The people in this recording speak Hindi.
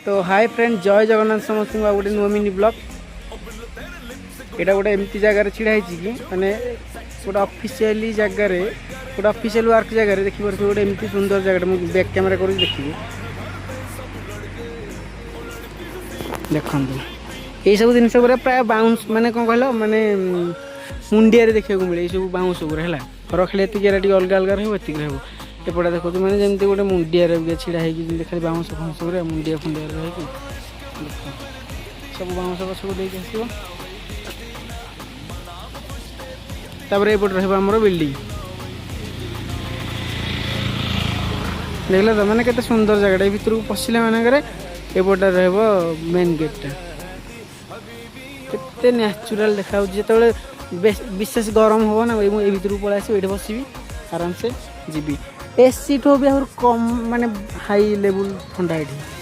तो हाय फ्रेंड जय जगन्नाथ समस्त गोटे नुआ मिनी ब्लॉग यहाँ गोटे एमती जगार छिड़ा कि मैंने गोटे ऑफिशियली जगार गोटे ऑफिशियल वर्क जगार देखिए गोटे एमती सुंदर जगह मुझे बैक कैमेरा कर देखिए देखु यही सब जिन प्राय बाउंस माने कौन कहल माने मुंडिया देखा मिले सब बाउंस है रखले ये अलग अलग रही एपटा देखो मैंने जमी गोटे मुंडिया छिड़ा खाली बाउंस फाउंस मुंडिया फुंडिया रही सब बाउंस गछ को तापर एपट रमर बिल्डिंग देख तो मैंने केते सुंदर जगह भर को पशिला मानक एपटा रेन गेटा केते नेचुरल देखा जो विशेष गरम हो ना ये भर को पलि आस ये बसबी आराम से जीवी एसी ठो भी कम माने हाई लेवल ठंडा ये